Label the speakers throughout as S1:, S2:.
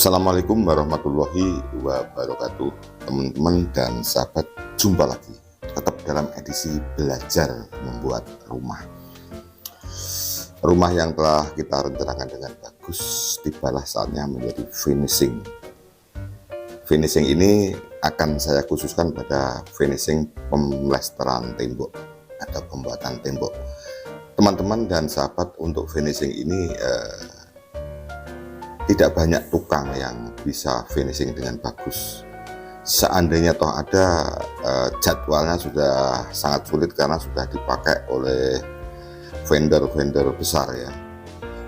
S1: Assalamualaikum warahmatullahi wabarakatuh, teman-teman dan sahabat. Jumpa lagi tetap dalam edisi belajar membuat rumah. Rumah yang telah kita rencanakan dengan bagus, tibalah saatnya menjadi finishing. Finishing ini akan saya khususkan pada finishing pemplesteran tembok atau pembuatan tembok. Teman-teman dan sahabat, untuk finishing ini tidak banyak tukang yang bisa finishing dengan bagus. Seandainya toh ada, jadwalnya sudah sangat sulit karena sudah dipakai oleh vendor-vendor besar ya.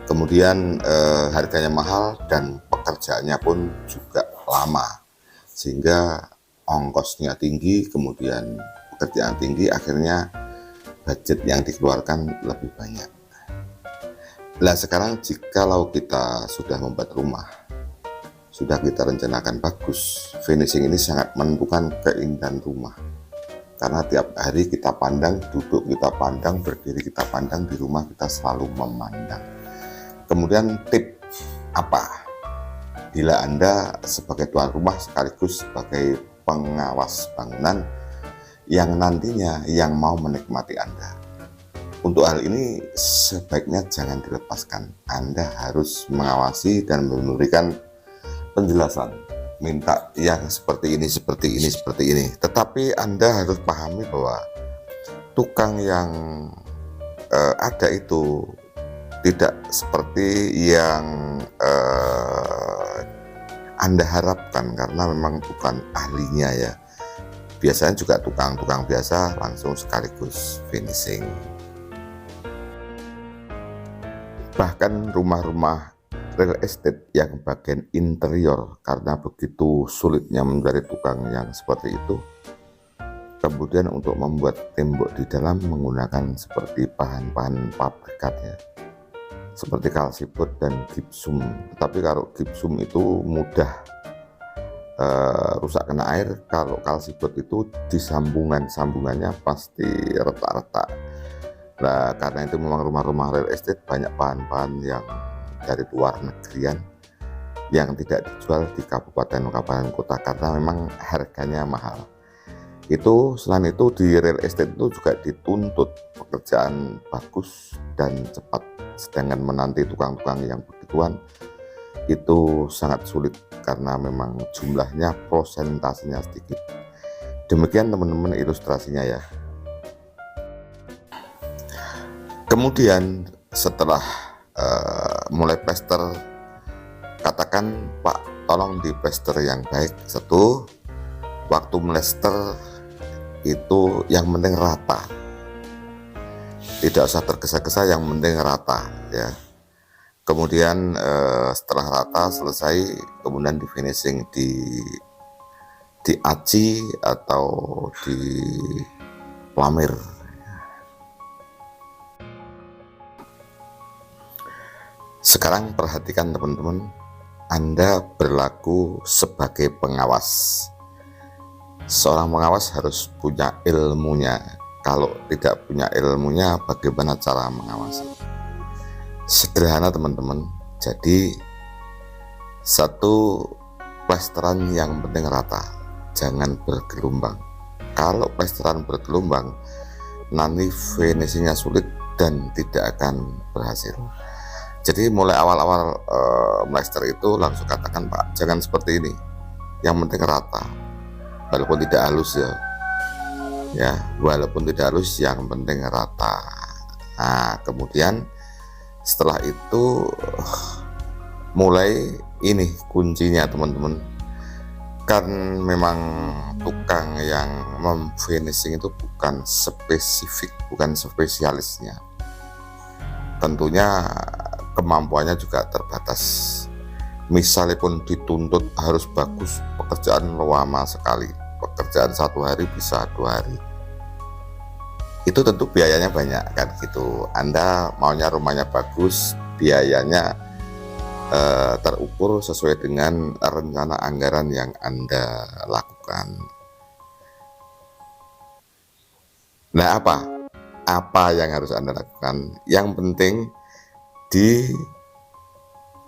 S1: Kemudian harganya mahal dan pekerjaannya pun juga lama, sehingga ongkosnya tinggi, kemudian pekerjaan tinggi, akhirnya budget yang dikeluarkan lebih banyak. Nah sekarang jikalau kita sudah membuat rumah, sudah kita rencanakan bagus, finishing ini sangat menentukan keindahan rumah. Karena tiap hari kita pandang, duduk kita pandang, berdiri kita pandang, di rumah kita selalu memandang. Kemudian tip apa? Bila Anda sebagai tuan rumah sekaligus sebagai pengawas bangunan yang nantinya yang mau menikmati Anda. Untuk hal ini sebaiknya jangan dilepaskan. Anda harus mengawasi dan memberikan penjelasan, minta yang seperti ini, seperti ini, seperti ini. Tetapi Anda harus pahami bahwa tukang yang ada itu tidak seperti yang Anda harapkan, karena memang bukan ahlinya ya. Biasanya juga tukang-tukang biasa langsung sekaligus finishing. Bahkan rumah-rumah real estate yang bagian interior, karena begitu sulitnya mencari tukang yang seperti itu, kemudian untuk membuat tembok di dalam menggunakan seperti bahan-bahan pabrikat ya, seperti kalsiput dan gipsum. Tetapi kalau gipsum itu mudah rusak kena air, kalau kalsiput itu di sambungannya pasti retak-retak. Nah karena itu memang rumah-rumah real estate banyak bahan-bahan yang dari luar negerian yang tidak dijual di kabupaten-kabupaten kota karena memang harganya mahal. Itu selain itu di real estate itu juga dituntut pekerjaan bagus dan cepat, sedangkan menanti tukang-tukang yang begituan itu sangat sulit karena memang jumlahnya, prosentasenya sedikit. Demikian teman-teman ilustrasinya ya. Kemudian setelah mulai plester, katakan Pak tolong di plester yang baik. Satu, waktu melester itu yang penting rata, tidak usah tergesa-gesa, yang penting rata ya. Kemudian setelah rata selesai, kemudian di finishing, di aci atau di lamir. Sekarang perhatikan teman-teman, Anda berlaku sebagai pengawas. Seorang pengawas harus punya ilmunya. Kalau tidak punya ilmunya, bagaimana cara mengawasi? Sederhana teman-teman. Jadi satu, plesteran yang penting rata, jangan bergelombang. Kalau plesteran bergelombang, nanti finishingnya sulit dan tidak akan berhasil. Jadi mulai awal-awal plester itu langsung katakan Pak, jangan seperti ini, yang penting rata, walaupun tidak halus ya, walaupun tidak halus, yang penting rata. Nah kemudian setelah itu mulai ini kuncinya teman-teman, kan memang tukang yang memfinishing itu bukan spesifik, bukan spesialisnya, tentunya kemampuannya juga terbatas. Misalnya pun dituntut harus bagus, pekerjaan lama sekali, pekerjaan 1 hari bisa 2 hari, itu tentu biayanya banyak kan gitu. Anda maunya rumahnya bagus, biayanya terukur sesuai dengan rencana anggaran yang Anda lakukan. Nah apa yang harus Anda lakukan? Yang penting di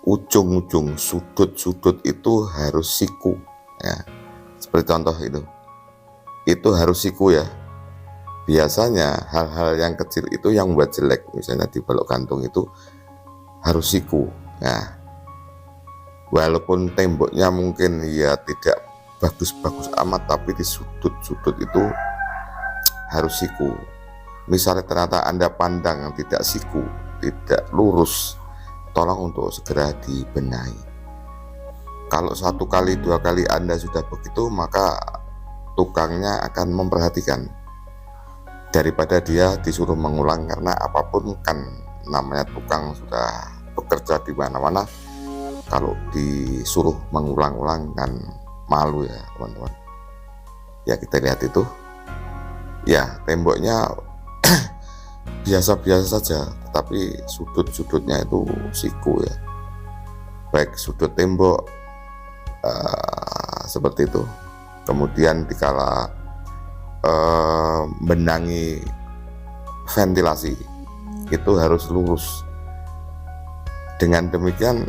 S1: ujung-ujung sudut-sudut itu harus siku ya. Seperti contoh itu harus siku ya. Biasanya hal-hal yang kecil itu yang membuat jelek, misalnya di balok gantung itu harus siku. Nah, walaupun temboknya mungkin ya tidak bagus-bagus amat, tapi di sudut-sudut itu harus siku. Misalnya ternyata Anda pandang tidak siku, tidak lurus, tolong untuk segera dibenahi. Kalau 1 kali 2 kali Anda sudah begitu, maka tukangnya akan memperhatikan daripada dia disuruh mengulang, karena apapun kan namanya tukang sudah bekerja di mana-mana, kalau disuruh mengulang-ulang kan malu ya teman-teman. Ya kita lihat itu ya, temboknya biasa-biasa saja, tetapi sudut-sudutnya itu siku ya, baik sudut tembok seperti itu. Kemudian dikala benangi ventilasi itu harus lurus. Dengan demikian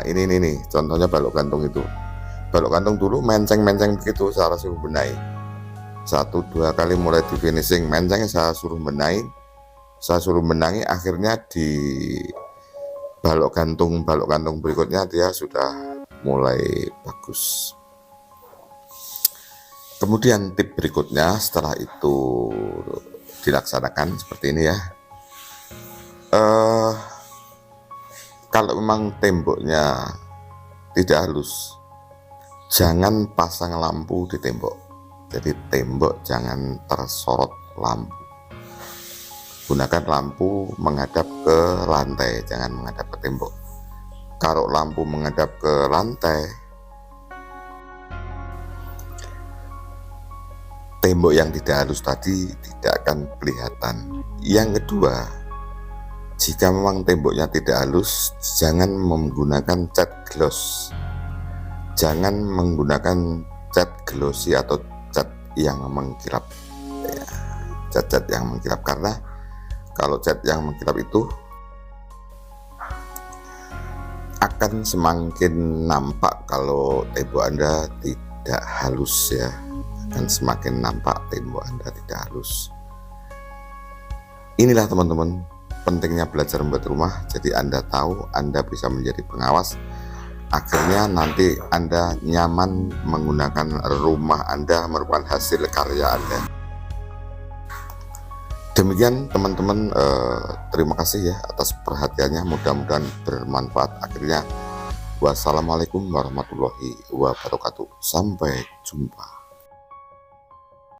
S1: ini nih contohnya balok gantung itu. Balok gantung dulu menceng-menceng begitu, saya suruh benahi 1-2 kali, mulai di finishing menceng saya suruh benahi, akhirnya di balok gantung berikutnya dia sudah mulai bagus. Kemudian tip berikutnya setelah itu dilaksanakan seperti ini ya. Kalau memang temboknya tidak halus, jangan pasang lampu di tembok. Jadi tembok jangan tersorot lampu. Gunakan lampu menghadap ke lantai, jangan menghadap ke tembok. Kalau lampu menghadap ke lantai, tembok yang tidak halus tadi tidak akan kelihatan. Yang kedua, jika memang temboknya tidak halus, jangan menggunakan cat gloss. Jangan menggunakan cat glossy atau cat yang mengkilap ya, cat-cat yang mengkilap, karena kalau cat yang mengkilap itu akan semakin nampak kalau tembok Anda tidak halus ya, akan semakin nampak tembok Anda tidak halus. Inilah teman-teman pentingnya belajar membuat rumah. Jadi Anda tahu, Anda bisa menjadi pengawas, akhirnya nanti Anda nyaman menggunakan rumah Anda, merupakan hasil karya Anda. Demikian teman-teman, terima kasih ya atas perhatiannya, mudah-mudahan bermanfaat. Akhirnya wassalamualaikum warahmatullahi wabarakatuh, sampai jumpa.